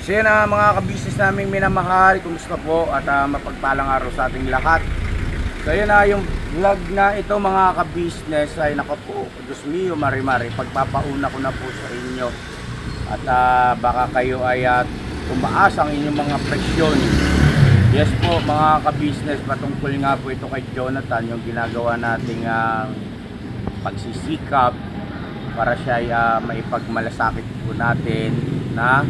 So yan mga kabisnes naming minamahal, kumusta po at mapagpalang araw sa ating lahat. So yan yung vlog na ito mga kabisnes ay naku po, Diyos mio mari-mari, pagpapauna ko na po sa inyo. At baka kayo ay tumaas ang inyong mga presyon. Yes po mga kabisnes, patungkol nga po ito kay Jonathan, yung ginagawa nating pagsisikap para siya ay maipagmalasakit po natin na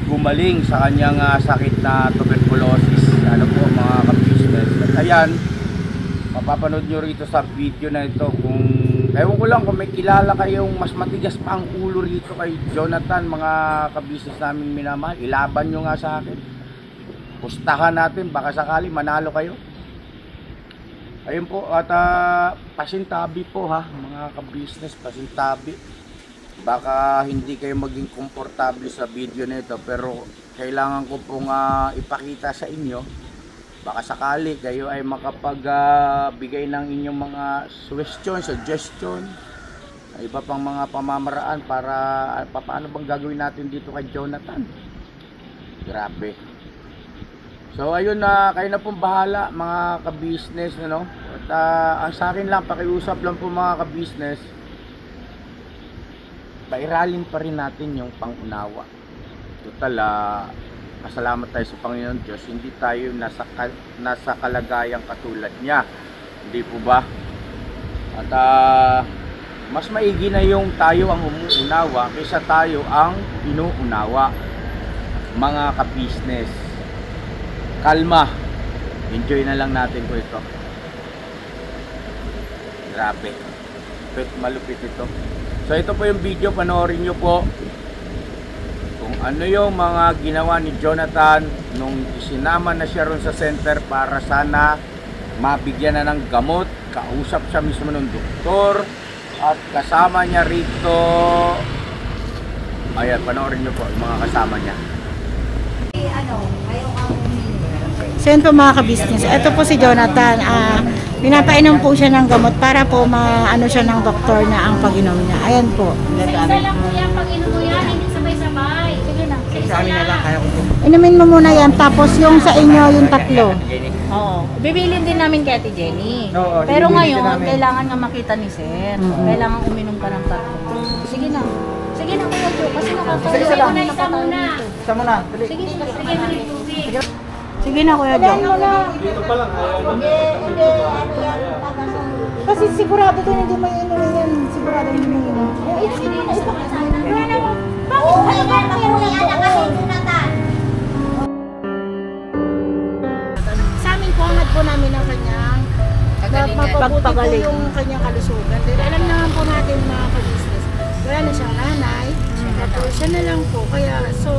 gumaling sa kanyang sakit na tuberculosis. Ano po mga kabisnes, at ayan, mapapanood nyo rito sa video na ito kung ewan ko lang kung may kilala kayong mas matigas pa ang ulo rito kay Jonathan, mga kabisnes namin minamahal, ilaban nyo nga sa akin, pustahan natin, baka sakali manalo kayo. Ayun po, at pasintabi po ha mga kabisnes, pasintabi. Baka hindi kayo maging komportable sa video nito, pero kailangan ko pong ipakita sa inyo, baka sakali kayo ay makapagbigay ng inyong mga suggestion, iba pang mga pamamaraan para paano bang gagawin natin dito kay Jonathan. Grabe. So ayun kayo na pong bahala mga kabisnes, ano? At ang sa akin lang, pakiusap lang po mga kabisnes, pairalin pa rin natin yung pangunawa. Total, masalamat tayo sa Panginoon Diyos, hindi tayo nasa kalagayang katulad niya, hindi po ba? At mas maigi na yung tayo ang umuunawa kaysa tayo ang inuunawa. Mga kabisnes, kalma, enjoy na lang natin po ito. Grabe, malupit ito. So ito po yung video, panoorin nyo po kung ano yung mga ginawa ni Jonathan nung isinama na siya ron sa center para sana mabigyan na ng gamot. Kausap siya mismo ng doktor at kasama niya rito. Ayan, panoorin nyo po yung mga kasama niya. So yun po mga kabisnes, ito po si Jonathan, pinapainom po siya ng gamot para po maano siya ng doktor na ang pag-inom niya. Ayan po. Isa lang po yan, pag-inom mo yan, hindi sabay-sabay. Sige na. Sa amin na lang, kaya ko po. Inumin mo muna yan, tapos yung sa inyo, yung tatlo. Oo. Bibilin din namin kay Ate Jenny. Oo, pero bibilin din ngayon, namin. kailangan nga makita ni Sir. Kailangan uminom ka ng tatlo. Sige na. Sige na, Kuya Jo. Kasi nakakaulit. Isa lang. Isa muna. Isa mo na, dali. Sige na, sige na rin tubig. Sige na Kuya Jo. Dito pa lang. Kasi sigurado din hindi may inumin yan. Sigurado hindi may inumin. Sa amin po, hangat po namin ang kanyang mapagpagaling yung kanyang kalusugan. Dahil alam naman po natin mga ka-business, wala na siyang nanay, tapos siya na lang po. Kaya so,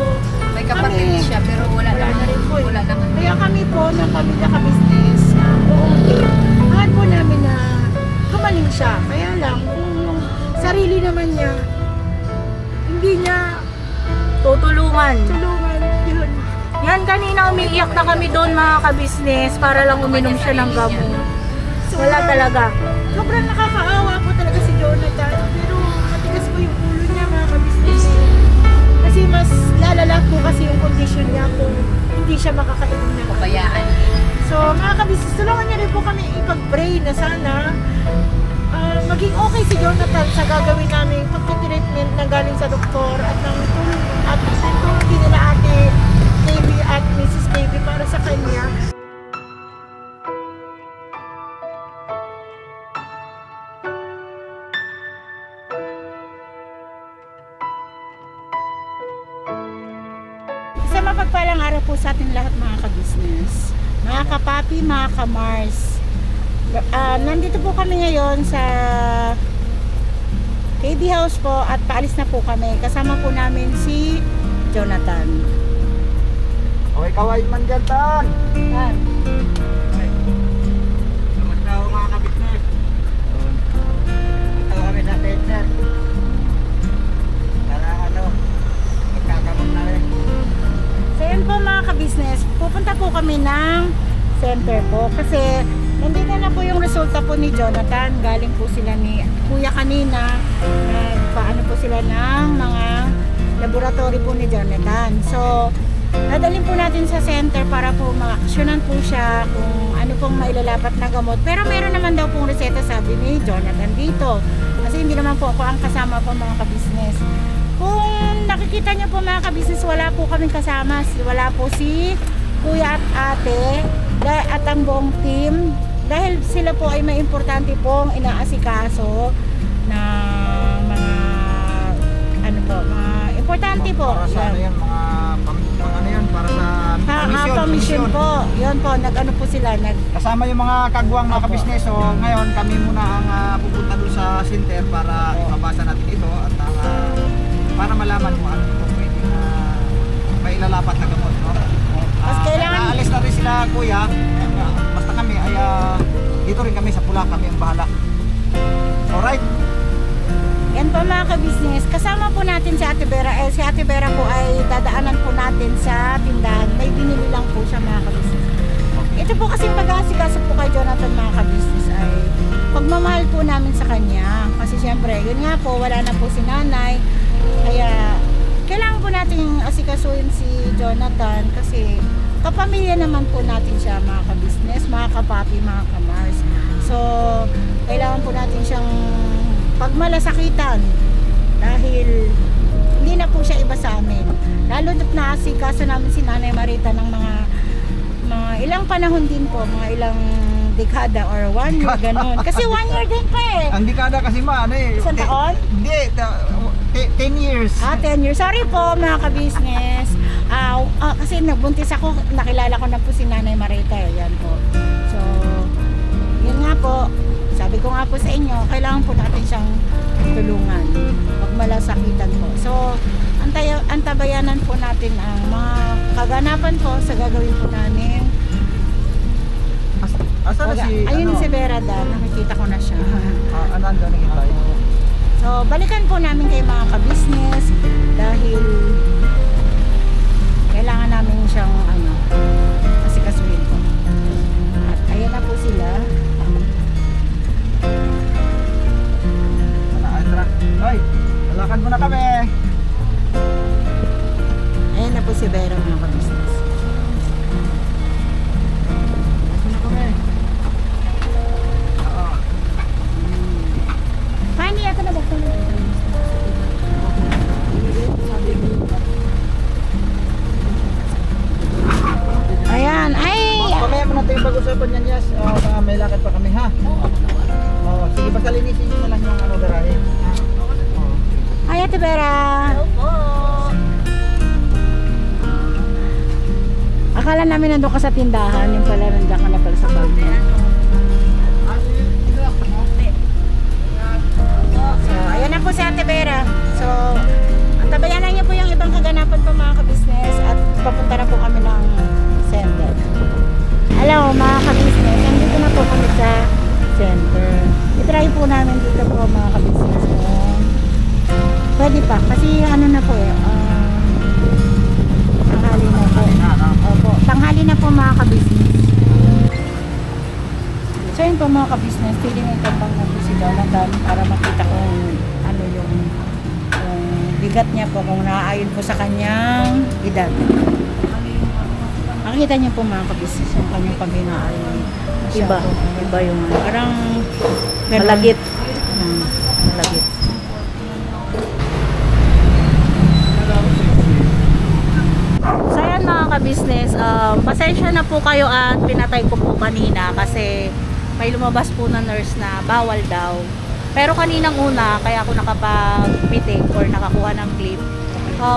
may kapatid siya pero wala na rin po. Wala naman. Kaya kami po ng pamilya ka-business, buong team, hangat po namin na gumaling siya. Kaya lang, kung yung sarili naman niya, hindi niya Tutulungan. tulungan yun. Yan, kanina umiiyak na kami doon mga kabisnes para lang uminom siya ng gamot. Wala talaga. Sobrang nakakaawa po talaga si Jonathan. Pero matigas po yung ulo niya mga kabisnes. Kasi mas lalala po kasi yung condition niya kung hindi siya makakainom ng gamot. Bayaan. So mga kabisnes, tulungan niya rin po kami ipag-pray na sana maging okay si Jonathan sa gagawin namin pagtitreatment na galing sa doktor at ng tulong at tulong din nila Ate KB at Mrs. KB para sa kanya. Isa mapagpalang araw po sa ating lahat mga ka-business, mga kapapi, mga ka-Mars. Nandito po kami ngayon sa KB House po at paalis na po kami. Kasama po namin si Jonathan. Okay, kaway man dyan, Tan. Yan. Kamusta ako mga kabisnes? Ito kami sa center. Para magkakamot na rin. So yun po mga ka-business, pupunta po kami ng center po kasi nandito na po yung resulta po ni Jonathan. Galing po sila ni Kuya kanina, paano po sila ng mga laboratory po ni Jonathan. So, dadalhin po natin sa center para po ma-actionan po siya kung ano pong mailalapat na gamot. Pero meron naman daw pong reseta, sabi ni Jonathan dito. Kasi hindi naman po ako ang kasama po mga kabisnes. Kung nakikita niyo po mga kabisnes, wala po kaming kasama. Wala po si kuya at ate at ang buong team. Dahil sila po ay may importante pong inaasikaso na mga ano po, mga importante po. Para sa ano yan, mga ano yan, para sa Commission po. Yun po, nag-ano po sila, kasama yung mga kagwang mga kabisnes. So ngayon kami muna ang pupunta doon sa center para mabasa natin ito at para malaman mo ano ito pwede na mailalapat na gamot, no? Mas kailangan Naalis na rin sila kuya. Basta kami ay dito rin kami sa pula, kami ang bahala. Alright. yan po mga kabisnes. Kasama po natin si Ate Vera. Si Ate Vera po ay dadaanan po natin sa tindahan. May binili lang po siya mga kabisnes. Ito po kasi pag-aasikaso po kay Jonathan mga kabisnes ay pagmamahal po namin sa kanya. Kasi syempre, yun nga po, wala na po si nanay. Kaya kailangan po natin asikasuhin si Jonathan kasi kapamilya naman po natin siya mga kabisnes, mga kapapi, mga kamars. So, kailangan po natin siyang pagmalasakitan dahil hindi na po siya iba sa amin. Lalo na't naasikaso namin si Nanay Marita ng mga ilang panahon din po, mga ilang dekada or 1 year, gano'n. Kasi 1 year din pa eh. Ang dekada kasi ano eh. Isang taon? Hindi, 10 years. 10 years. Sorry po mga kabisnes. Kasi nagbuntis ako, nakilala ko na po si Nanay Marita eh. Yan po. So, yun nga po. Sabi ko nga po sa inyo, kailangan po natin siyang tulungan. Huwag malasakitan po. So, antabayanan po natin ang mga kaganapan po sa gagawin po namin. Asa na si Ayun si Vera Dan, nakikita ko na siya. Ananda na kita. So, balikan po namin kay mga kabisnes dahil kailangan namin siyang asikasuhin po. At ayan na po sila. Hoy, lalakad mo na kami. Ayan na po si Vera mga kabisnes. Pani, ako na bakit na? Ayan, ay! Mamaya mo natin pag-usapan yan, Yas. May lakad pa kami, ha? Sige, basta linisin nyo na lang yung garahe. Ay, Ate Vera! Akala namin nandun ka sa tindahan, yung pala nandiyan ka na pala sa bag mo. So, ayan na po si Ate Vera. So, antabayanan niyo po yung ibang kaganapan po mga kabisnes at papunta na po kami ng center. Hello mga kabisnes, nandito na po kami sa center. I-try po namin dito po mga kabisnes. Pwede pa, kasi ano na po tanghali na po. Opo, tanghali na po mga kabisnes. So yun po mga kabisnes, feeling itambang na po si Jonathan para makita kung ano yung bigat niya po, kung naaayon po sa kanyang edad. Makikita niyo po mga kabisnes yung kanyang pag-inaayon. Iba yung parang malagit. Malagit. So ayan mga ka-business, pasensya na po kayo at pinatay ko po kanina kasi may lumabas po na nurse na bawal daw. Pero kaninang una, kaya ako nakapag-meeting or nakakuha ng clip,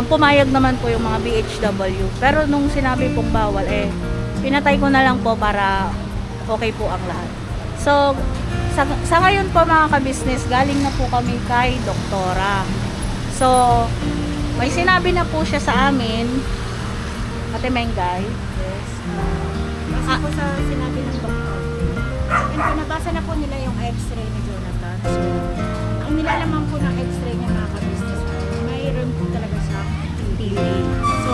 pumayag naman po yung mga BHW. Pero nung sinabi pong bawal, pinatay ko na lang po para okay po ang lahat. So, sa ngayon po mga ka-business, galing na po kami kay doktora. So, may sinabi na po siya sa amin, Ate Mengay. Yes. Basta po sa sinabi ng doktor. And nabasa na po nila yung x-ray ni Jonathan. So, ang nilalaman po ng x-ray niya mga ka-business, mayroon po talaga siyang TB. So,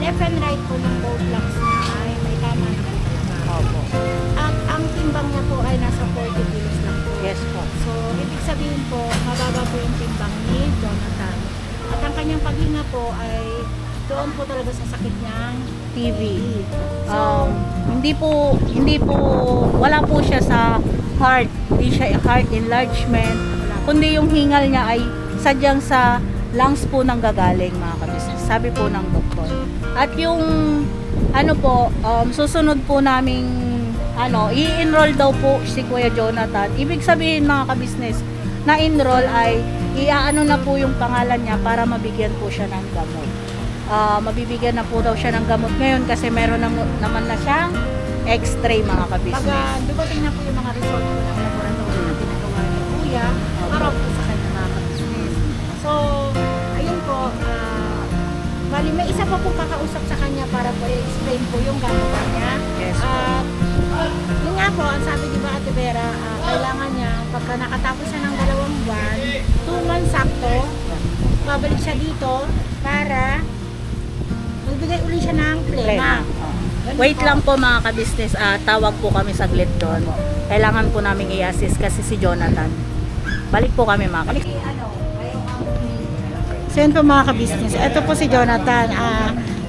left and right po ng both lungs niya ay may tama na po. Opo. At ang timbang niya po ay nasa 40 kilos lang po. Yes po. So, ibig sabihin po, mababa po yung timbang ni Jonathan. At ang kanyang paghinga po ay doon po talaga sa sakit niyang TV. Hindi po wala po siya sa heart. Hindi siya heart enlargement. Kundi yung hingal niya ay sadyang sa lungs po nang gagaling, mga kabisnes. Sabi po ng doktor. At yung susunod po naming i-enroll daw po si Kuya Jonathan. Ibig sabihin, mga kabisnes, na enroll ay iaano na po yung pangalan niya para mabigyan po siya ng gamot. Mabibigyan na po daw siya ng gamot ngayon kasi meron naman na siyang x-ray, mga kabisnes. Pag dumating na po yung mga result po ng laboratory na pinagawa ni Kuya, para po sa kanya, mga kabisnes. So, ayun po, bali may isa pa po kakausap sa kanya para po i-explain po yung gamot niya. Yes. Yun nga po, ang sabi di ba Ate Vera, kailangan niya, pagka nakatapos siya ng 2 buwan, 2 months sakto, babalik siya dito para magbigay uli siya ng plema. Wait lang po, mga kabisnes, tawag po kami saglit doon. Kailangan po namin i-assist kasi si Jonathan. Balik po kami, mga kabisnes. So yun po, mga kabisnes, ito po si Jonathan,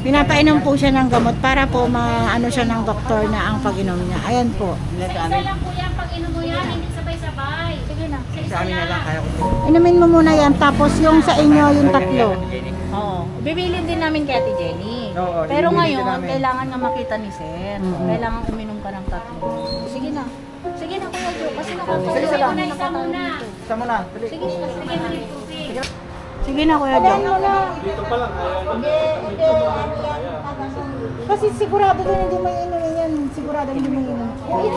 pinapainom po siya ng gamot para po maano siya ng doktor na ang pag-inom niya. Ayan po. Isa lang po yan, pag inom mo yan, hindi sabay-sabay. Sige na. Sa amin na lang kaya ko. Inumin mo muna yan, tapos yung sa inyo, yung 3. Oo. Bibilin din namin kay Ate Jenny. Oo, Pero bibilin ngayon, din namin. kailangan nga makita ni Sir. Mhm. Kailangan uminom ka ng 3. Sige na. Sige na, Kuya Jo. Kasi Sige, nakatulog isa lang. na isa muna. Isa mo na. Dali. Sige na, sige na. Sige na, Kuya Jo. Kasi sigurado din hindi may inumin yan. Sigurado hindi may inumin. Sige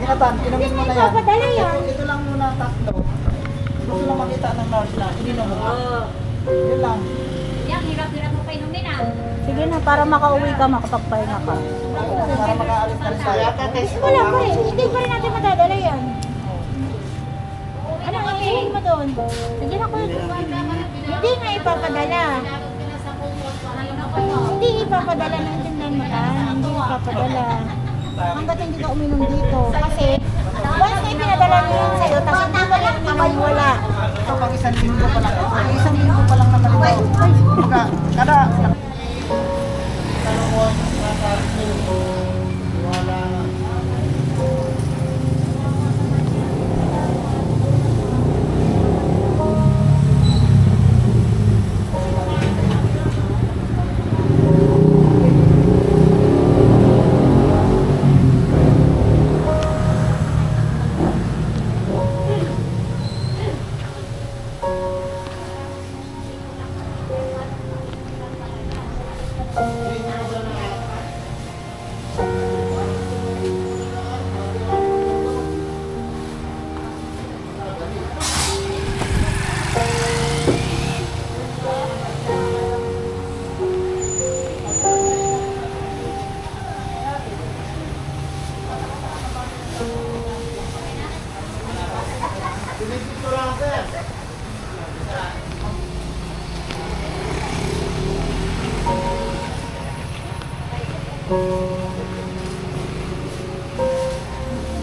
na, Tan. Inumin mo na yan. Papadala yan. Ito lang muna, 3. Gusto lang makita ng nurse na. Ininom mo. Yun lang. Yan, hirap-hirap mo pa inumin ah. Sige na, para makauwi ka, makapagpahinga ka. Para makaalis na rin tayo. Wala pa rin. Hindi pa rin natin madadala yan. Ano ang iingin mo doon? Sige na, Kuya Jo. Hindi nga ipapadala. Hindi ipapadala ng tindahan mo ka. Hindi ipapadala. Hanggat hindi ka uminom dito. Kasi, once na ipinadala niyo yun sa'yo, tapos hindi ka rin uminom, wala. Ito pag 1 linggo pa lang. Ito, 1 linggo pa lang naman ito. Kumbaga, kada...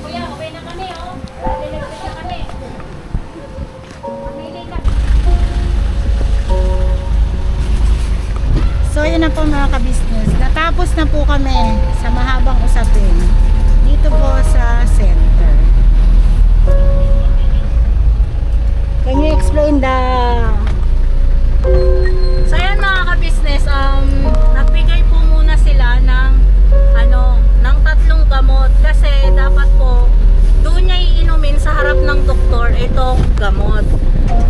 Kuya, okay na kami oh. Deliver na kami. Mamili ka. So yun na po, mga kabisnes. Natapos na po kami sa mahabang usapin dito po sa center. Can you explain the... So ayan, mga ka-business, nagbigay po muna sila ng ng 3 gamot kasi dapat po doon niya iinumin sa harap ng doktor itong gamot.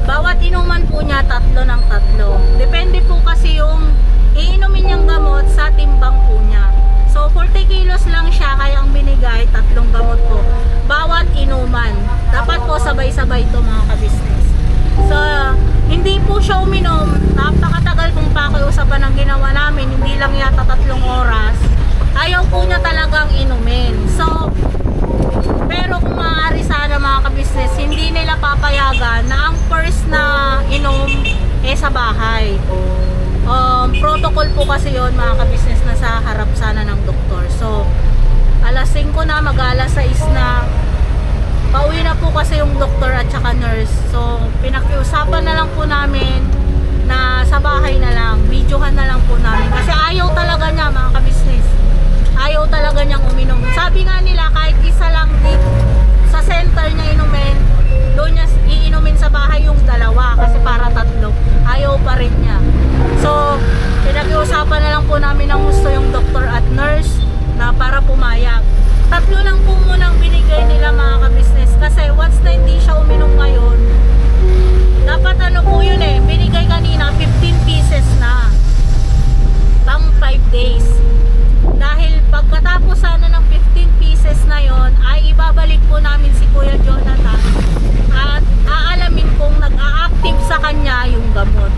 Bawat inuman po niya 3 ng 3. Depende po kasi yung iinumin niyang gamot sa timbang po niya. So 40 kilos lang siya, kaya ang binigay 3 gamot po. Bawat inuman. Dapat po sabay-sabay ito, mga ka-business. So hindi po siya uminom. Napakatagal kong pakiusapan ang ginawa namin. Hindi lang yata 3 oras. Ayaw po niya talagang inumin. So, pero kung maaari sana, mga ka-business, hindi nila papayagan na ang first na inom sa bahay. Protocol po kasi yon, mga ka-business, na sa harap sana ng doktor. So, alas 5 na, mag-alas 6 na, pauwi na po kasi yung doktor at saka nurse. So, pinakiusapan na lang po namin na sa bahay na lang, videohan na lang po namin. Kasi ayaw talaga niya, mga ka-business. Ayaw talaga niyang uminom. Sabi nga nila, kahit isa lang dito sa center niya inumin, doon niya iinumin sa bahay yung dalawa kasi para tatlo. Ayaw pa rin niya. So, pinakiusapan na lang po namin ng gusto yung doktor at nurse na para pumayag. Tatlo lang po munang binigay nila, mga ka-business. Kasi once na hindi siya uminom ngayon, dapat ano po yun eh, binigay kanina 15 pieces na pang 5 days. Dahil pagkatapos sana ng 15 pieces na yon ay ibabalik po namin si Kuya Jonathan at aalamin kung nag-a-active sa kanya yung gamot.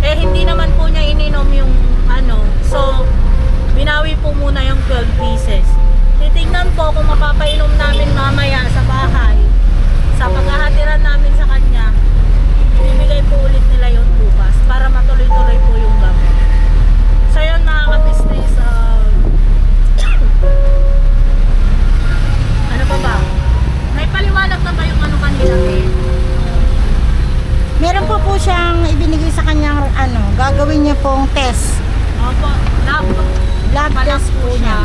Eh hindi naman po niya ininom yung ano, so binawi po muna yung 12 pieces. Titignan po kung mapapainom namin mamaya sa bahay sa paghahatiran namin sa kanya. Ibibigay po ulit nila yun bukas para matuloy-tuloy po yung gamot. So yun, mga ka-business, ano pa ba? May paliwanag na ba yung ano kanina eh? Meron po siyang ibinigay sa kanyang ano, gagawin niya pong test. Opo, Lab Panak test po po siya. niya.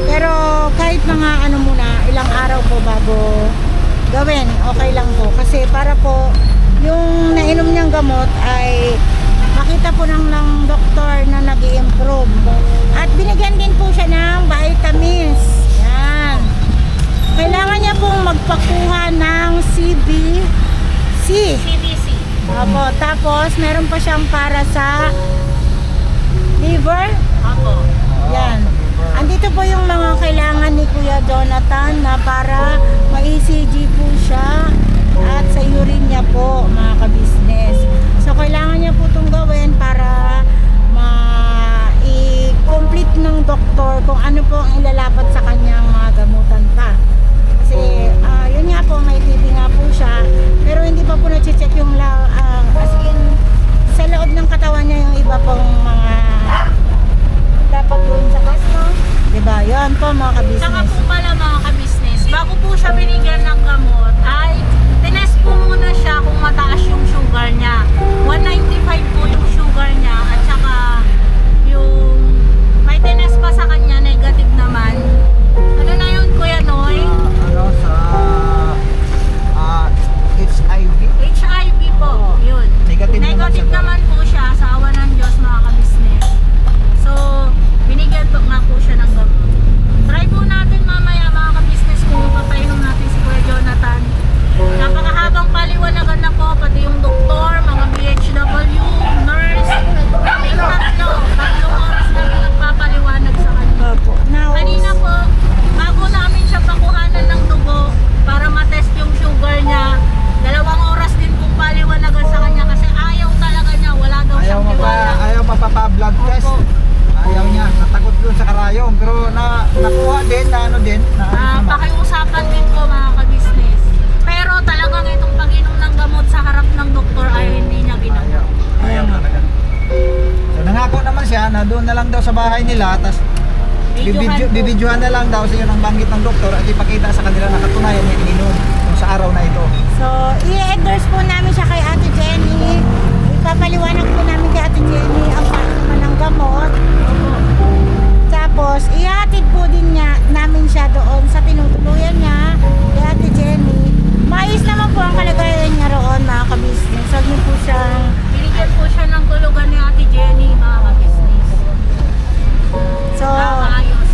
Pero kahit mga ano muna, ilang araw po bago gawin, okay lang po. Kasi para po yung nainom niyang gamot ay makita po ng doktor na nag-i-improve. At binigyan din po siya ng vitamins. Yan. Kailangan niya pong magpakuha ng CBC. CBC. Opo, tapos meron pa siyang para sa liver. Opo. Yan. Andito po yung mga kailangan ni Kuya Jonathan na para ma-ECG po siya at sa urine niya po, mga ka-business. So kailangan niya po itong gawin para ma-complete ng doktor kung ano po ang ilalapat sa kanyang mga gamutan pa. Kasi yun nga po, may TB nga po siya, pero hindi pa po na-check yung as in sa loob ng katawan niya yung iba pong mga dapat gawin sa kasto. Diba? Yan po, mga ka-business. Saka po pala, mga ka-business, bago po siya binigyan ng gamot, ay tinest po muna siya kung mataas yung sugar niya. 195 po yung sugar niya at saka yung may tinest pa sa kanya, negative naman. Ano na yun, Kuya Noy? Ano sa HIV. HIV po, yun. Negative naman po siya sa awa ng Diyos, mga ka-business. So, binigyan po nga po siya ng gamot. Try po natin mamaya, mga ka-business, kung papainom natin si Kuya Jonathan. Napakahabang paliwanagan na po, pati yung doktor, mga BHW, nurse, kaming tatlong oras namin nagpapaliwanag sa kanya. Opo. Now, Kanina po, bago namin siya pakuhanan ng dugo para matest yung sugar niya, 2 oras din pong paliwanagan sa kanya kasi ayaw talaga niya, wala daw siyang tiwala. Ayaw mapapa-blood test. Opo. Ayaw niya, natakot dun sa karayom. Pero nakuha din, na ano din, na ayos naman. Pakiusapan din po, mga ka-business. Pero talagang itong pag-inom ng gamot sa harap ng doktor ay hindi niya ginawa. Ayaw talaga. So nangako naman siya na doon na lang daw sa bahay nila, tapos bibidyohan na lang daw sa yun ang banggit ng doktor at ipakita sa kanila na katunayan niya ininom sa araw na ito. so, i-endorse po namin siya kay Ate Jenny. Ipapaliwanag po namin kay Ate Jenny ang pagkuman ng gamot. Tapos, ihatid po din namin siya doon sa tinutuluyan niya kay Ate Jenny. Maayos naman po ang kalagayan niya roon, mga ka-business. Huwag niyo po siyang Binigyan po siya ng tulugan ni Ate Jenny, mga ka-business. so, Ayos.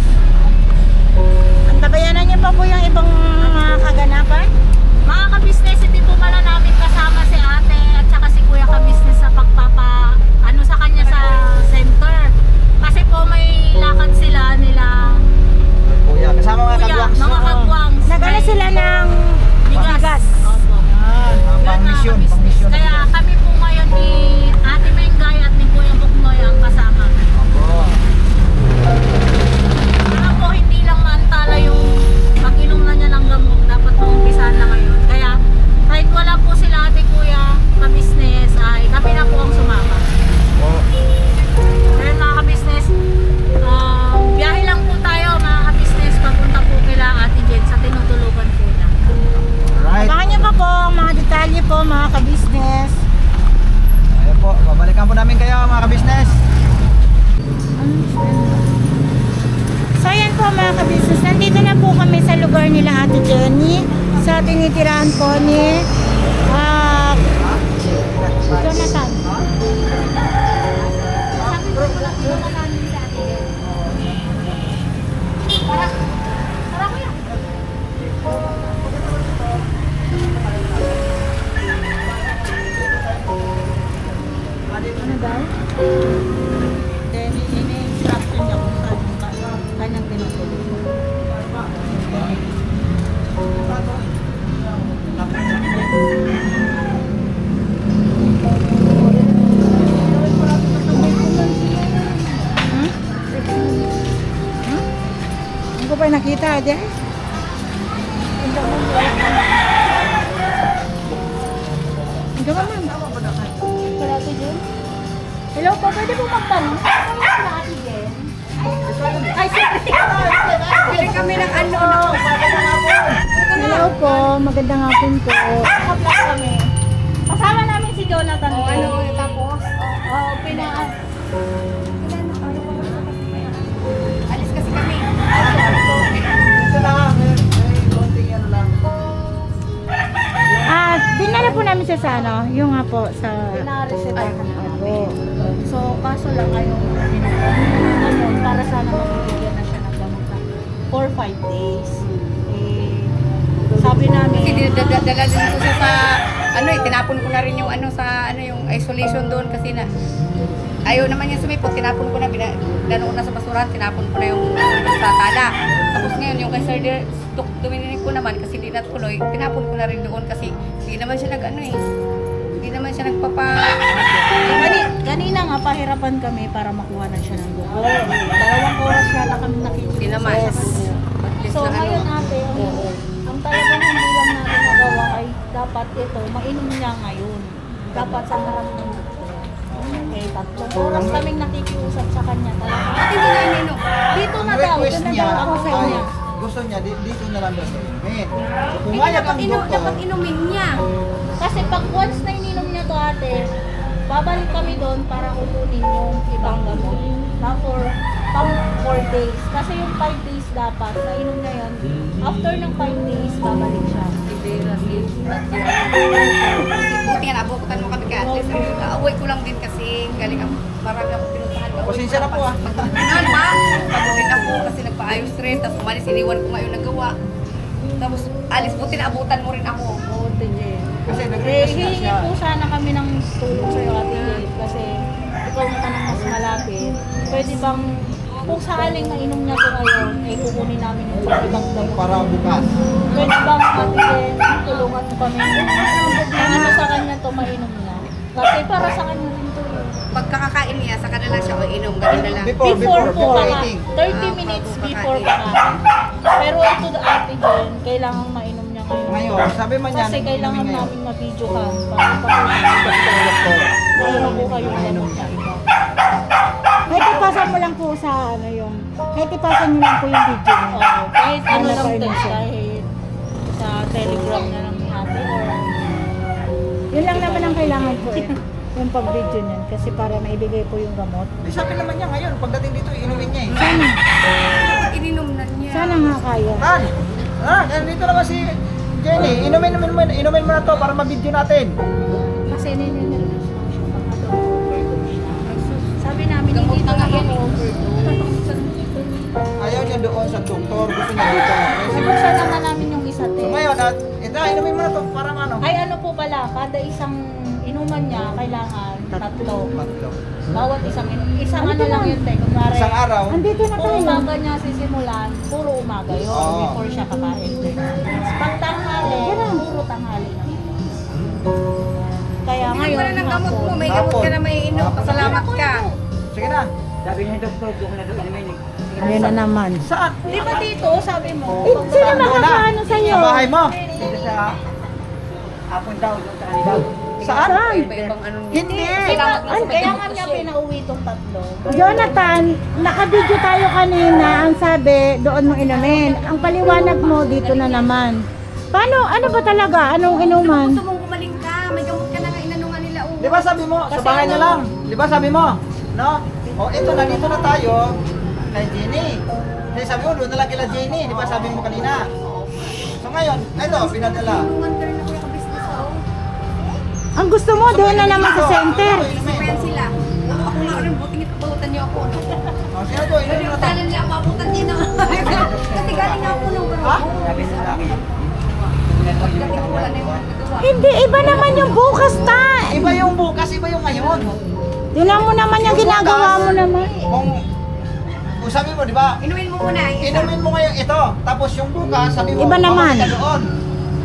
antabayanan niyo pa po yung ibang mga kaganapan. Mga ka-business, hindi po pala namin kasama si ate at saka si kuya ka-business sa ano sa kanya sa center. Kasi po may lakad sila nila Kuya, kasama mga kuya, kagwangs. mga kagwangs. Nagano sila ng bigas. Opo. sa tinitirahan po ni Jonathan. Ano daw? Then, ini-instruction niya kung saan kanyang tinutuloy. Hindi ko pa nakita, Ade. Hindi ka man. Hello po, pwede po magtanong? Ano yung Ate Jen? Ay, Bili kami ng ano. Hello po, magandang hapon po. Naka-vlog kami. Kasama namin si Jonathan. Ano, tapos? Alis kasi kami. Ito na, may konting ano lang. Dinala po namin siya sa ano, yung nga po sa... Pinaresetahan na Opo. So, kaso lang ayaw gamot para sana mabibigyan na siya ng gamot na 4-5 days. Eh, sabi namin, Kasi dala din ko siya sa ano tinapon ko na rin yung ano sa ano yung isolation doon kasi na ayaw naman niya sumipot, tinapon ko na dinano ko na sa basurahan, tinapon ko na yung sa tala. Tapos ngayon yung kay Sir Dominic ko naman kasi di natuloy, tinapon ko na rin doon kasi hindi naman siya hindi naman siya nagpapa kanina nga pahirapan kami para makuha na siya ng dugo. 2 oras yata kami nakikita. Hindi naman. So, ngayon ate, ang talagang hindi lang natin magawa ay dapat ito, mainom niya ngayon. Dapat sa harap ng doktor. Okay, 3 oras kaming nakikiusap sa kanya talaga. Hindi na inino. Dito na Ang daw, request doon na niya daw ako sa ay kanya. gusto niya dito na lang daw sa inumin. So, Hindi pumayag ang doktor. dapat inumin niya. Kasi pag once na ininom niya to ate, babalik kami doon para kukunin yung ibang gamot na for 4 days. Kasi yung 5 days dapat, nainom na yun. After ng 5 days, babalik siya. Buti nga nabukutan mo kami ka at least. Away ko lang din kasi galing ako. Marami akong pinuntahan. Pasensya na po ah. Ano ba? Pagod ako kasi nagpa-ayos rin. Tapos umalis, iniwan ko nga yung nagawa. Tapos alis, buti naabutan mo rin ako. Buti niya. Kasi Eh, nag-request na hihingi siya. po sana kami ng tulong sa'yo ate Jade, kasi ikaw na tanong mas malapit. Pwede bang kung sakaling nainom niya to ngayon, eh kukunin namin yung ibang gamot. Para bukas. Pwede bang ate Jen, tulungan mo kami? Ano sa kanya to mainom niya? Kasi para sa kanya rin to. Pagkakakain niya, saka na lang siya o inom. Ganun na lang. Before po eating. 30 minutes before kakain. Pero ito ate Jen, kailangan mainom niya ngayon. Ngayon, sabi man niya, Kasi kailangan inumin ngayon. namin ma-videohan para ipag-doktor. Mayroon po kayong gamot na iba. Kahit ipasan mo lang po sa ano yung... Kahit ipasan nyo lang po yung video niya. Oo, kahit ano lang Napainom din, siya. kahit sa telegram na lang ni ate or Yun lang naman ang kailangan po eh. Yung pag-video niyan. Kasi para maibigay po yung gamot. Eh, sabi naman niya ngayon, pagdating dito, inumin niya eh. Ininom na niya. Sana nga kaya. Nandito naman si Jenny. Inumin mo na to para ma-video natin. kasi nininilis lang siya pag sabi namin Gamot hindi na na nga yan ako. overdose. Ayaw niya doon sa doktor, gusto niya dito. Pumunta naman namin yung isa So te. ngayon, ito, inumin mo na to, parang ano. Ay ano po pala, kada isang inuman niya kailangan 3. Tatlo. Bawat isang isang ano lang yun te. Kunwari, Isang araw. Andito na kung tayo. umaga niya sisimulan, puro umaga yun Oo. before siya kakain. Pag tanghali, puro tanghali naman. Kaya Inom ngayon, ka na ng gamot mo. May Hapon. gamot ka na may inom. Pasalamat ka. Sige na. Ayun na naman. Saan? di ba dito, sabi mo? Sino makakaano sa'yo? Sa bahay mo? Saan? Iba-ibang ano niya. Hindi. Salamat nga sa Kaya gamot nga ko niya siya. pinauwi itong 3. Jonathan, naka-video tayo kanina. Ang sabi, doon mo inumin. Ang paliwanag mo, dito na naman. Paano? Ano ba talaga? Anong inuman? Gusto mong gumaling ka. May gamot ka na nga inanungan nila. Di ba sabi mo, sa Kasi bahay na ano? lang? Di ba sabi mo? No? O ito, nandito na tayo kay Jenny. Kasi sabi mo, doon na lang kila Jenny. Di ba sabi mo kanina? So ngayon, ito, pinadala. Tulungan ka rin ako yung business ako. Ang gusto mo, doon na naman sa center. Sabayan sila. Ako nga rin, buting ipapalutan niyo ako. O, sino to? Ilan yung nata? Talan niya, mabutan din ako. Kasi galing nga ako nung Ha? galing ko wala na yung nagawa. Hindi, iba naman yung bukas ta. Iba yung bukas, iba yung ngayon. Tingnan mo naman yung ginagawa mo naman. Kung sabi mo, di ba? Inumin mo muna. Inumin mo ngayon ito, tapos yung bukas, sabi mo, Iba naman. babalik ka doon.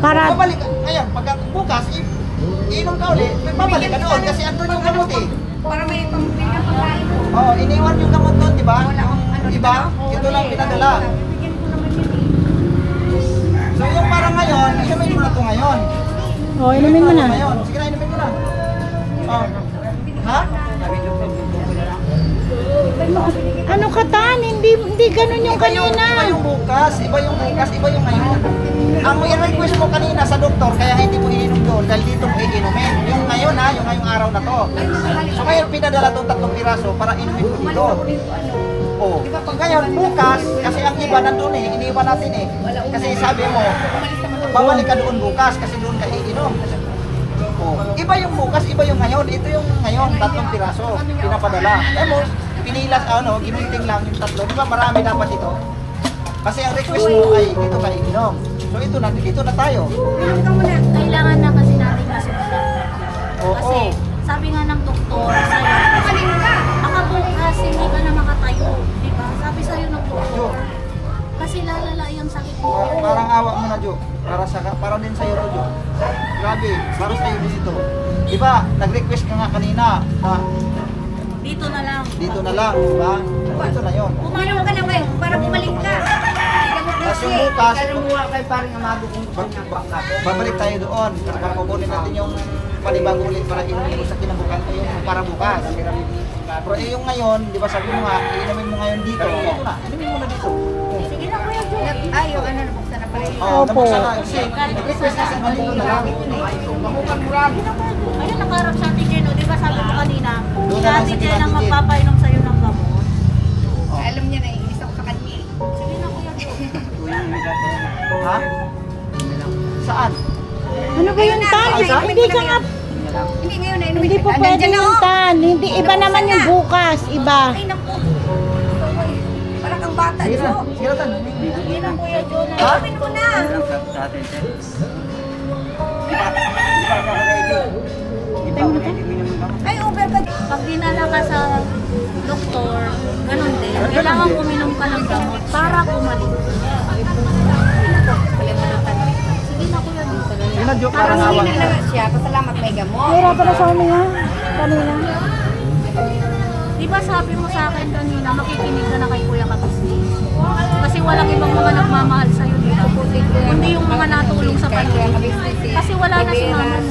Para Babalik ka, ngayon, pagka bukas, inom ka ulit, babalik ka doon kasi andun yung gamot eh. Para may pambili ka pagkain mo. Oo, iniwan yung gamot doon, di ba? Wala akong ano. Iba? Ito lang pinadala. Bibigyan ko naman yun eh. So yung parang ngayon, inumin mo na ito ngayon. oh, inumin mo na. Ngayon, sige na, inumin mo na. Oh. Ha? Ano ka tan? Hindi ganun yung Iba yung kanina. bukas, iba yung bukas, iba yung ngayon. Ang i-request mo kanina sa doktor, kaya hindi mo ininom doon, dahil dito mo iinumin. Yung ngayon ha, yung ngayong araw na to. So ngayon, pinadala itong 3 piraso para inumin mo dito. Oh. Ngayon, bukas, kasi ang iba nandun eh, iniwan natin eh. Kasi sabi mo, babalik ka doon bukas kasi doon ka iinom. Oh. Iba yung bukas, iba yung ngayon. Ito yung ngayon, 3 piraso, pinapadala. mo, pinilas, ginunting lang yung 3. Di ba marami dapat ito? Kasi ang request mo ay dito ka iinom. So ito na, dito na tayo. Kailangan na kasi natin masulat. Oo. Kasi sabi nga ng doktor sa'yo, baka bukas hindi ka na makatayo. Diba? Sabi sa'yo ng Jo, doktor. Kasi lalala yung sakit mo. parang awa mo na, Jo. Para din sa'yo to, Jo. Grabe, para sa'yo din ito. Di ba, nag-request ka nga kanina na Dito na lang. dito na lang, di ba? Dito na yon. Uminom ka na ngayon para bumalik ka. Tapos yung bukas, Kalamuha kay parang amado kung babalik tayo doon. Para kukunin natin yung panibago ulit para inumin mo sa kinabukasan yung para bukas. Pero yung ngayon, di ba sabi mo nga, inumin mo ngayon dito. Ito na, inumin mo na dito. Sige na kuya Jo. Ay, yung ano, nabuksan na pala yun. Oh, Opo. tapos na, kasi nag-request na sa dito na lang. Ayun, nakaharap sa Ate Jen. O, di ba sabi mo kanina, Doon si na lang Ate sa Jen ang Ate Jen. magpapainom sa'yo ng gamot. Alam niya na, inis ako sa kanya. Sige na kuya Jo. Ha? Saan? Ano ba yun tan? Hindi ka nga, Hindi ngayon na inumin. hindi po pwede yung tan. Hindi, iba naman yung bukas. Iba. Ay, naku. Parang kang bata, Sige na, Jo. sige na, Tan. Sige na kuya Jo. Ha? Inumin mo na. Ay, over ka. Pag dinala ka sa doktor, ganun din. Kailangan uminom ka ng gamot para kumaling. Sige na kuya Jo. Sige na, Jo, Parang parang awa. hindi na siya. Pasalamat may gamot. Hira pa na sa huminga. Kanina. Di ba sabi mo sa akin kanina, makikinig ka na kay Kuya Kabisnes? Kasi walang ibang mga nagmamahal sa'yo dito. Kundi yung mga natulong sa paligid. Kasi wala na si mama mo.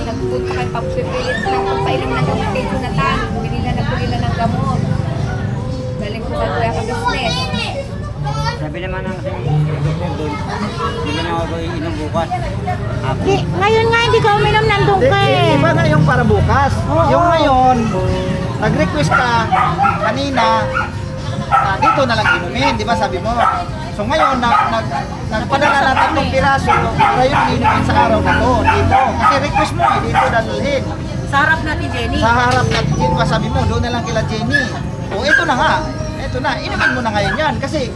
Nagpunta kay Papsipilit lang kung pailan ng gamot kay Jonathan. Binila ng gamot. Galing ko kay Kuya Kabisnes. Sabi naman ng doktor doon, hindi na ako iinom bukas. Ngayon nga, hindi ka uminom nandun ka eh. Iba na yung para bukas. Yung ngayon, nag-request ka kanina, dito na lang inumin, di ba sabi mo? So ngayon, nagpadala na 3 piraso para yung inumin sa araw na to, dito. Kasi request mo, dito dalhin. Sa harap natin, Jenny. Sa harap natin, Jenny, sabi mo, doon na lang kila Jenny. O ito na nga, ito na, inumin mo na ngayon yan. Kasi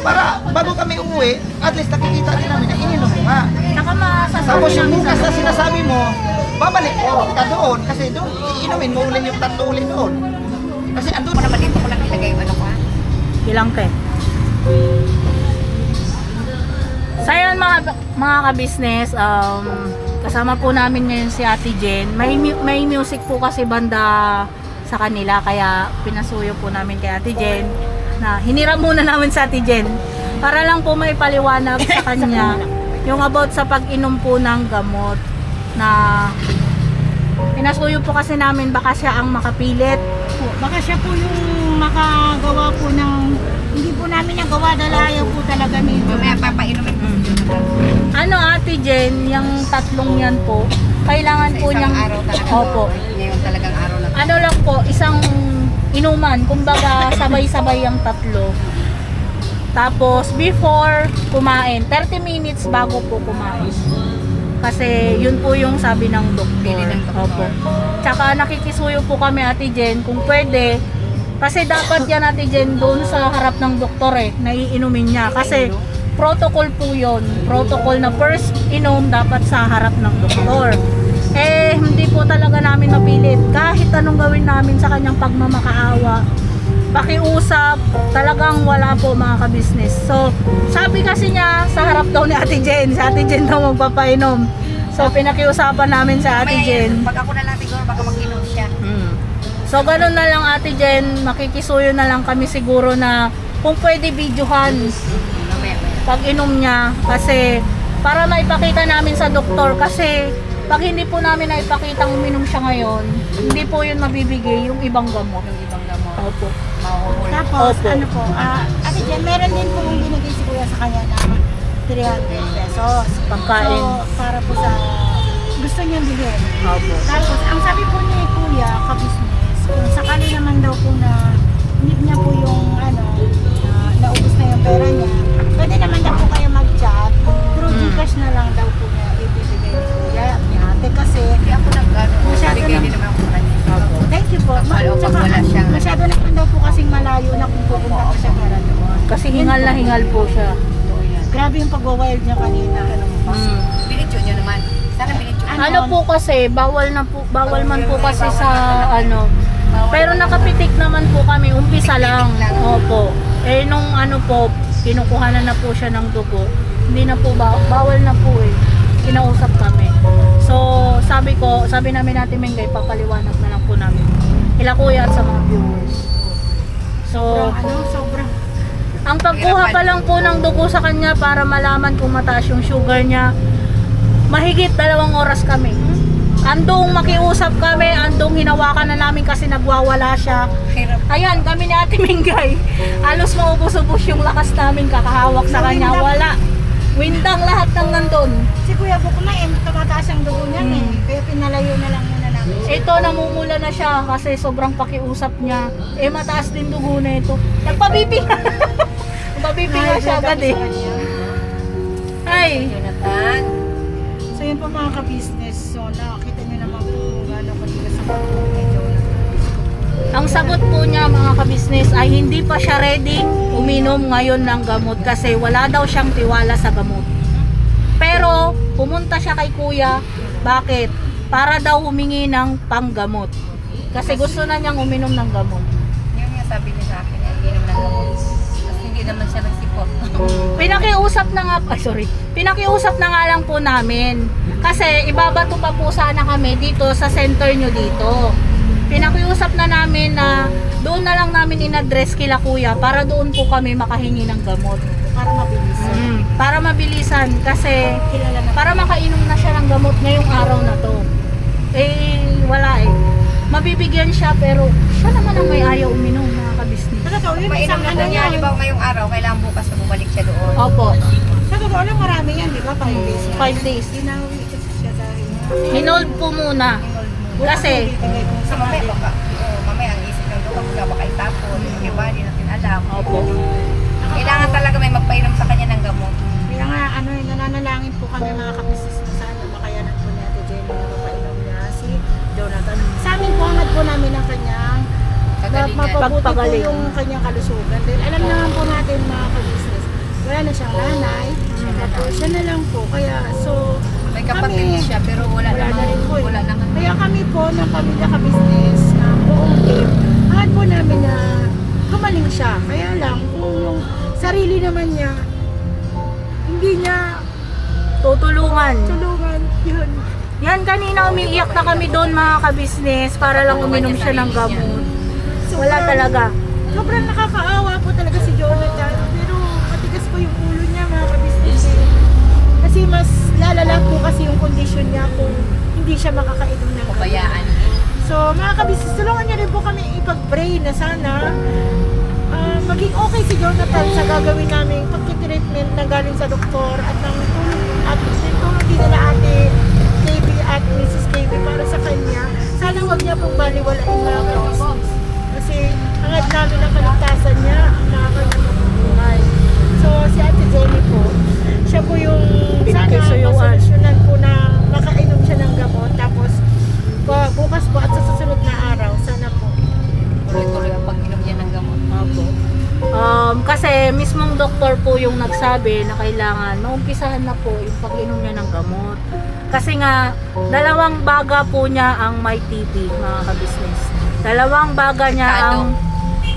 para bago kami umuwi, at least nakikita din namin na ininom mo nga. Saka masasabi Tapos yung namin bukas sa na sinasabi mo, babalik ka doon kasi doon iinumin mo ulit yung 3 ulit doon. Kasi andun Ako naman dito ko lang ilagay yung ano ko ha. ilang te. So yun mga ka-business, kasama po namin ngayon si Ate Jen. May music po kasi banda sa kanila, kaya pinasuyo po namin kay Ate Jen na hiniram muna namin sa Ate Jen para lang po may paliwanag sa kanya yung about sa pag-inom po ng gamot na pinasuyo po kasi namin, baka siya ang makapilit. Baka siya po yung makagawa po ng, hindi po namin yung gawa dahil ayaw po talaga nito. Mamaya papainumin ko si Jonathan. Ano Ate Jen, yung 3 yan po, kailangan Sa po isang niyang, araw talaga. opo, Ngayon talagang araw na. ano lang po, isang inuman, kumbaga sabay-sabay yung 3. Tapos before kumain, 30 minutes bago po kumain. Kasi yun po yung sabi ng doktor. Bili ng doktor. Opo. Tsaka nakikisuyo po kami, Ate Jen, kung pwede. Kasi dapat yan, Ate Jen, doon sa harap ng doktor na iinumin niya. Kasi protocol po yun. Protocol na first inom dapat sa harap ng doktor. Hindi po talaga namin mapilit. Kahit anong gawin namin sa kanyang pagmamakaawa, pakiusap, talagang wala po mga ka-business. So, sabi kasi niya sa harap daw ni Ate Jen, si Ate Jen daw magpapainom. So, pinakiusapan namin sa Ate Jen. Pag ako na lang siguro, baka mag-inom siya. So, ganun na lang Ate Jen, makikisuyo na lang kami siguro na kung pwede videohan pag inom niya. Kasi, para maipakita namin sa doktor, kasi pag hindi po namin naipakita uminom siya ngayon, hindi po yun mabibigay yung ibang gamot. Opo. Tapos, Opo. ano po, Ate Jen, meron din po kung binigay si Kuya sa kanya na 300 pesos. Pagkain. So, para po sa gusto niyang bilhin. Opo. Tapos, ang sabi po ni Kuya, ka-business, kung sakali naman daw po na hindi niya po yung, naubos na yung pera niya, pwede naman daw po kayo mag-chat, through Gcash na lang daw po niya ibibigay ni Kuya, ni Ate, kasi Hindi ako Masyado bigay na- din naman ako sa kanya. thank you po. Pag wala siya. Masyado na po daw po kasing malayo na kung pupunta po siya para doon. Kasi hingal na hingal po siya. Grabe yung pagwawild niya kanina. Binidyo nyo naman. Sana binidyo. Ano po kasi, bawal man po kasi sa pero nakapitik naman po kami, umpisa lang. Opo. Nung kinukuhanan na po siya ng dugo, hindi na po bawal na po kinausap kami. So, sabi namin natin Mengay, papaliwanag na lang po namin. Kila Kuya at sa mga viewers. So, Sobrang. ang pagkuha pa lang po ng dugo sa kanya para malaman kung mataas yung sugar niya, mahigit 2 oras kami. Andong makiusap kami, andong hinawakan na namin kasi nagwawala siya. Hirap. Ayan, kami ni Ate Mingay. Halos maubos-ubos yung lakas namin kakahawak sa kanya. Wala. Windang lahat ng nandun. Si Kuya Bukmay, tumataas ang dugo niya kaya pinalayo na lang muna namin. Ito, namumula na siya kasi sobrang pakiusap niya. Mataas din dugo na ito. Nagpabibing. Nagpabibing nga siya agad Ay. Jonathan. So yun po mga ka-business. So nakakita niyo naman po kung gano'n kaligas ang pagkuha ni Jonathan. Ang sagot po niya mga ka-business ay hindi pa siya ready uminom ngayon ng gamot kasi wala daw siyang tiwala sa gamot. Pero pumunta siya kay Kuya. Bakit? Para daw humingi ng panggamot. Kasi gusto na niyang uminom ng gamot. Yun yung sabi niya sa akin, ay inom ng gamot. Tapos hindi naman siya nagsipot. Pinakiusap na nga lang po namin. Kasi ibabato pa po sana kami dito sa center nyo dito. Pinakiusap na namin na doon na lang namin in-address kila Kuya para doon po kami makahingi ng gamot. Para mabilisan. Para mabilisan kasi Kilala na. para makainom na siya ng gamot ngayong araw na to. Wala Mabibigyan siya pero siya naman ang may ayaw uminom mga ka-business. Sa totoo, yun Mainom isang na daw niya, halimbawa ngayong araw, kailangan bukas na bumalik siya doon. Opo, Sa totoo lang marami yan, di ba? 5 days. 5 days. Inawi kasi siya dahil Hinold po muna. Kasi Sa mamaya baka, mamaya ang isip ng doktor, baka itapon, yung iba, di natin alam. Opo. Kailangan talaga may magpainom sa kanya ng gamot. Kaya nga, nananalangin po kami mga kapisis na sana makayanan po ni Ate Jenny na mapainom niya si Jonathan. Sa amin po, hangad po namin ang kanyang Kagalingan. mapabuti po Pagpagaling. yung kanyang kalusugan. Dahil alam naman po natin mga kabusiness, wala na siyang nanay, tapos siya na lang po. Kaya, so, May kapatid siya, pero wala na naman. rin po. Wala naman. Kaya kami po ng pamilya ka-business na buong team, hangad po namin na gumaling siya. Kaya lang, kung yung sarili naman niya, hindi niya tutulungan. tulungan yun. Yan, kanina umiiyak na kami doon mga ka-business para lang uminom siya ng gamot. Wala talaga. Sobrang nakakaawa po talaga si Jonathan. Pero matigas po yung ulo niya mga ka-business. Kasi mas lalala po kasi yung condition niya kung hindi siya makakainom ng gamot. Pabayaan. So mga ka-business, tulungan niyo rin po kami ipag-pray na sana maging okay si Jonathan sa gagawin namin pagkitreatment na galing sa doktor at ng tulong din nila Ate KB at Mrs. KB para sa kanya. Sana wag niya pong baliwalain mga ka-business. Kasi hangad namin ang kaligtasan niya ang nakakanyang mabubuhay. nagsabi na kailangan maumpisahan na po yung pag-inom niya ng gamot. Kasi nga, 2 baga po niya ang may TB, mga ka-business. 2 baga niya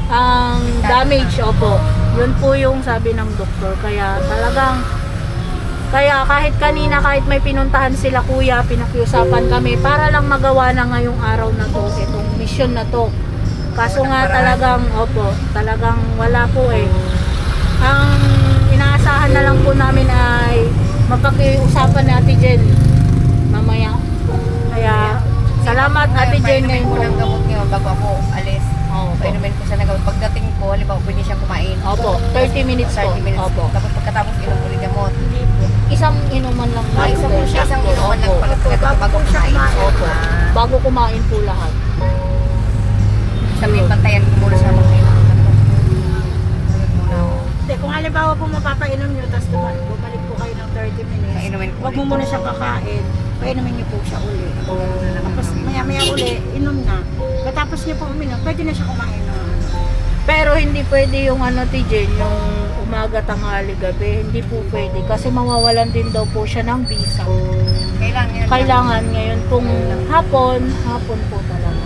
ang damage, opo. Yun po yung sabi ng doktor. Kaya talagang, kaya kahit kanina, kahit may pinuntahan sila kuya, pinakiusapan kami para lang magawa na ngayong araw na to, itong mission na to. Kaso nga talagang, opo, talagang wala po eh. Ang inaasahan na lang po namin ay mapakiusapan ni Ate Jen mamaya. Kaya salamat Ate Jen ngayon po. po. Ng gamot niyo bago ako alis. Painumin ko siya ng gamot. Pagdating ko, halimbawa pwede siya kumain. Opo, 30 minutes po. 30 minutes. Opo. Tapos pagkatapos inom ulit gamot. Isang inuman lang. Isang inuman lang pala talaga bago kumain. Opo. Bago kumain po lahat. Sabi, pantayan ko muna siya mag-inom. Hindi, kung halimbawa po mapapainom nyo, tapos bumalik po kayo ng 30 minutes. Painumin ko Huwag mo ulit. muna siya kakain. Painumin niyo po siya uli. Tapos maya-maya uli, inom na. Matapos niyo po uminom, pwede na siya kumain na. Pero hindi pwede yung ano Jen, yung umaga, tanghali, gabi. Hindi po pwede. Kasi mawawalan din daw po siya ng bisa. Kailangan ngayon kung hapon po talaga.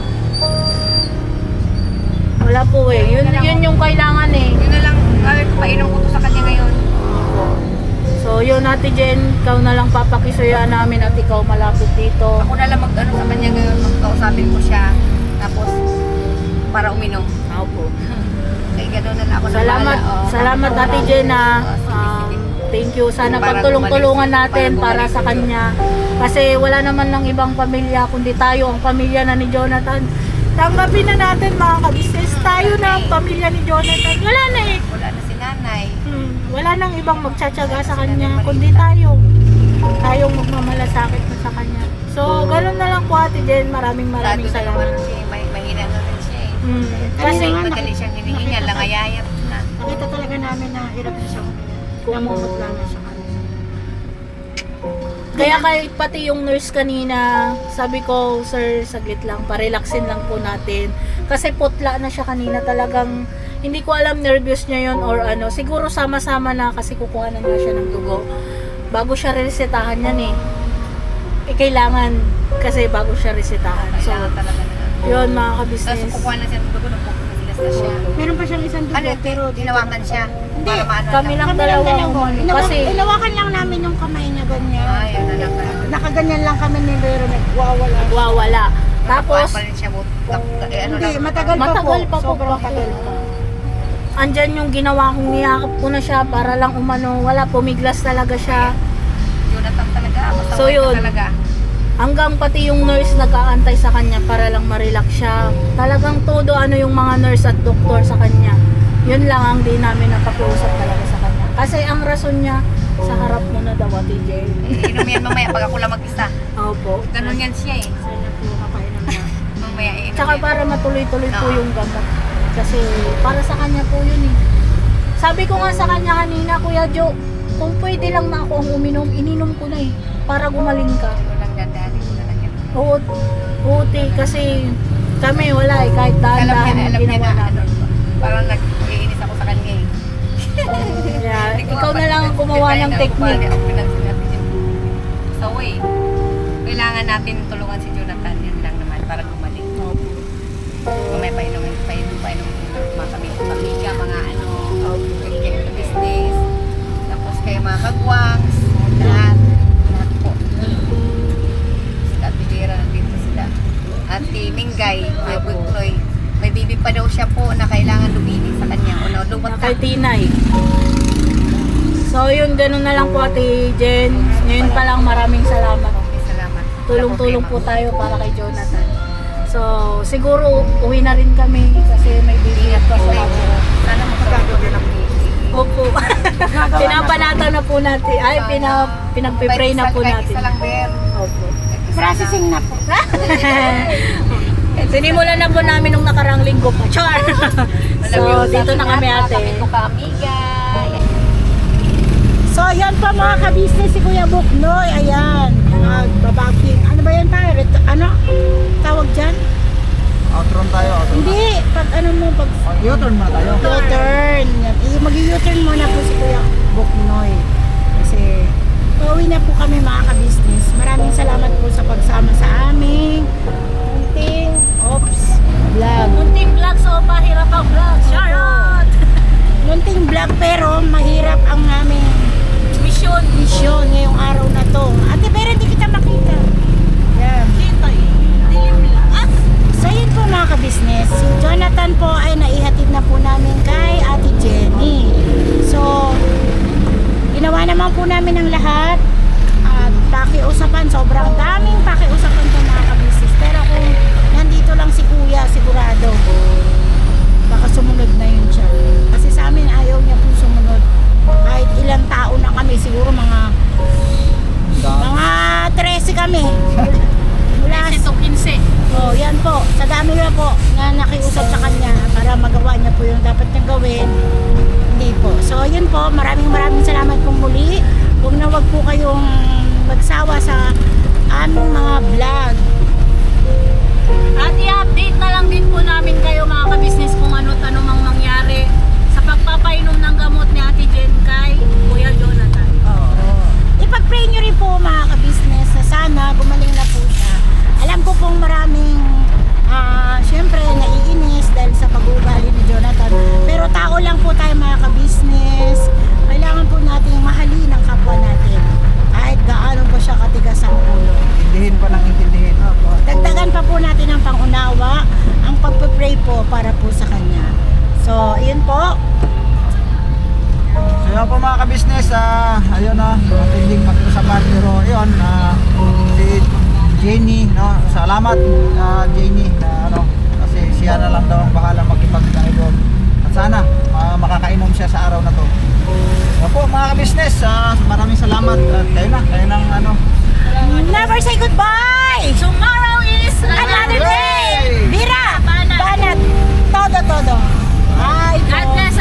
Wala po eh. Yun yung kailangan eh. Yun na lang, painom ko to sa kanya ngayon. So yun Ate Jen, ikaw na lang papakisuyaan namin at ikaw malapit dito. Ako na lang mag-ano sa kanya ngayon, magkausapin ko siya. Tapos, para uminom. Opo. Kaya gano'n na lang ako Salamat, salamat Ate Jen na thank you. Sana pagtulong-tulungan natin para sa kanya. Kasi wala naman ng ibang pamilya kundi tayo ang pamilya na ni Jonathan. Tanggapin na natin mga ka-business. Tayo na ang pamilya ni Jonathan. Wala na eh. Wala na si nanay. Wala nang ibang magtsatsaga sa kanya kundi tayo. Tayong magmamalasakit na sa kanya. So, ganun na lang po Ate Jen. Maraming salamat. Mahina na rin siya eh. Kasi madali siyang hinihinga, langayayat na. Nakita talaga namin na hirap na siya namumot lang na siya kanina. kaya kahit pati yung nurse kanina, sabi ko, sir, saglit lang, parelaxin lang po natin. Kasi putla na siya kanina, talagang hindi ko alam nervous niya yon or ano. Siguro sama-sama na kasi kukuha na siya ng dugo. Bago siya resetahan yan eh. Kailangan kasi bago siya resetahan. So, yun mga ka-business. Tapos kukuha na siya ng dugo, nagpupumilas na siya. Meron pa siyang isang dugo, Ano, pero tinawakan siya. Para maano Kami lang dalawa umano. Kasi inawakan lang namin yung kamay niya ganyan. Ayun na lang. Nakaganyan lang kami ni Vero, nagwawala. nagwawala. Tapos, pa rin siya Hindi, matagal pa matagal pa po. Sobrang matagal pa. andyan yung ginawa kong niyakap ko na siya para lang umano, wala, pumiglas talaga siya. Jonathan talaga. So, yun. Talaga. Hanggang pati yung nurse nag-aantay sa kanya para lang ma-relax siya. Talagang todo ano yung mga nurse at doktor sa kanya. Yun lang ang di namin napakiusap talaga sa kanya. Kasi ang rason niya, sa harap mo na daw, Ate Jay. Inom yan mamaya pag ako lang mag-isa. Opo. Ganun yan siya eh. Sana po mapainom na. Mamaya inom Tsaka yan. para matuloy-tuloy po Oo. yung gamot. Kasi para sa kanya po yun eh. Sabi ko nga sa kanya kanina, Kuya Jo, kung pwede lang na ako ang uminom, ininom ko na eh. Para gumaling ka. Ito lang dadaanin ko na lang yan. Uti kasi kami wala eh. Kahit Alam dahan-dahan niya ang na ginawa ano. namin. Parang nag-iinis ako sa kanya eh. Kaya, Hindi ko ikaw na lang ang gumawa ng technique. Ako pinansin natin yun. So way, kailangan natin tulungan si Jonathan. Yan lang naman para gumaling. Mamaya painumin mga pamilya, mga ano, yung business. Tapos kayo mga kagwangs, lahat po. Sila Pilira, nandito sila. At Minggay, may Butloy. May bibi pa daw siya po na kailangan lumili sa kanya. O naulubat Kay Tinay. So yun, ganun na lang po Ate Jen. Ngayon pa lang maraming salamat. Salamat. Tulong-tulong po tayo para kay Jonathan. So siguro uwi na rin kami kasi may bibigyan pa sa labo. Sana magkakaroon din ng Opo. Pinapanata na po natin. Ay, pinagpipray na po natin. Isa lang, Ber. Opo. Processing na po. Sinimulan na po namin nung nakarang linggo pa. Char! So, dito na kami ate. Kami ko kaamiga. So, yan pa mga ka-business si Kuya Buknoy. Ayan. Nagbabaking. Ano ba yan tayo? Ano? Tawag dyan? Outron tayo, outron. Hindi. pag ano mo, pag U-turn muna tayo. U-turn. Mag-U-turn muna po si Kuya Buknoy. Kasi pauwi na po kami mga ka-business. Maraming salamat po sa pagsama sa aming munting vlog. Munting vlog so mahirap ang vlog. Charot! Munting vlog pero mahirap ang aming mission ngayong araw na to. Ate, pero hindi kita makita. Yan. Kita eh. Dilim lang. Ah! So yun po mga ka-business, si Jonathan po ay naihatid na po namin kay Ate Jenny. So, ginawa naman po namin ang lahat at pakiusapan, sobrang daming pakiusapan po mga ka-business. Pero kung nandito lang si Kuya, sigurado baka sumunod na yun siya. Kasi sa amin ayaw niya po sumunod. Kahit ilang tao na kami, siguro mga 13 kami. Mula 15 to 15. Oh, yan po. Sa dami na po na nakiusap sa kanya para magawa niya po yung dapat niyang gawin. Hindi po. So, yun po. Maraming salamat pong muli. Huwag na wag po kayong magsawa sa aming mga vlog. At i-update na lang din po namin kayo mga ka-business kung ano't ano mang mangyari sa pagpapainom ng gamot ni Ate Jen kay Kuya Jonathan. Ipag-pray nyo rin po mga ka-business na sana gumaling na po siya. Alam ko pong maraming syempre naiinis dahil sa pag-uugali ni Jonathan. Pero tao lang po tayo mga ka-business. Kailangan po natin mahalin ang kapwa natin. Kahit gaano po siya katigas ang ulo. Intindihin pa ng intindihin. Dagdagan pa po natin ang pangunawa, ang pagpe-pray po para po sa kanya. So, yun po. So yun po mga ka-business, ayun na, matinding pag-usapan. Pero yun, si Jenny, no, salamat Jenny, na kasi siya na lang daw ang bahala magipag-doon. At sana makakainom siya sa araw na to. So po mga ka-business, maraming salamat. At kayo ng Never say goodbye! Tomorrow is Another day! Bira! Banat! Banat! Todo! Ay, God bless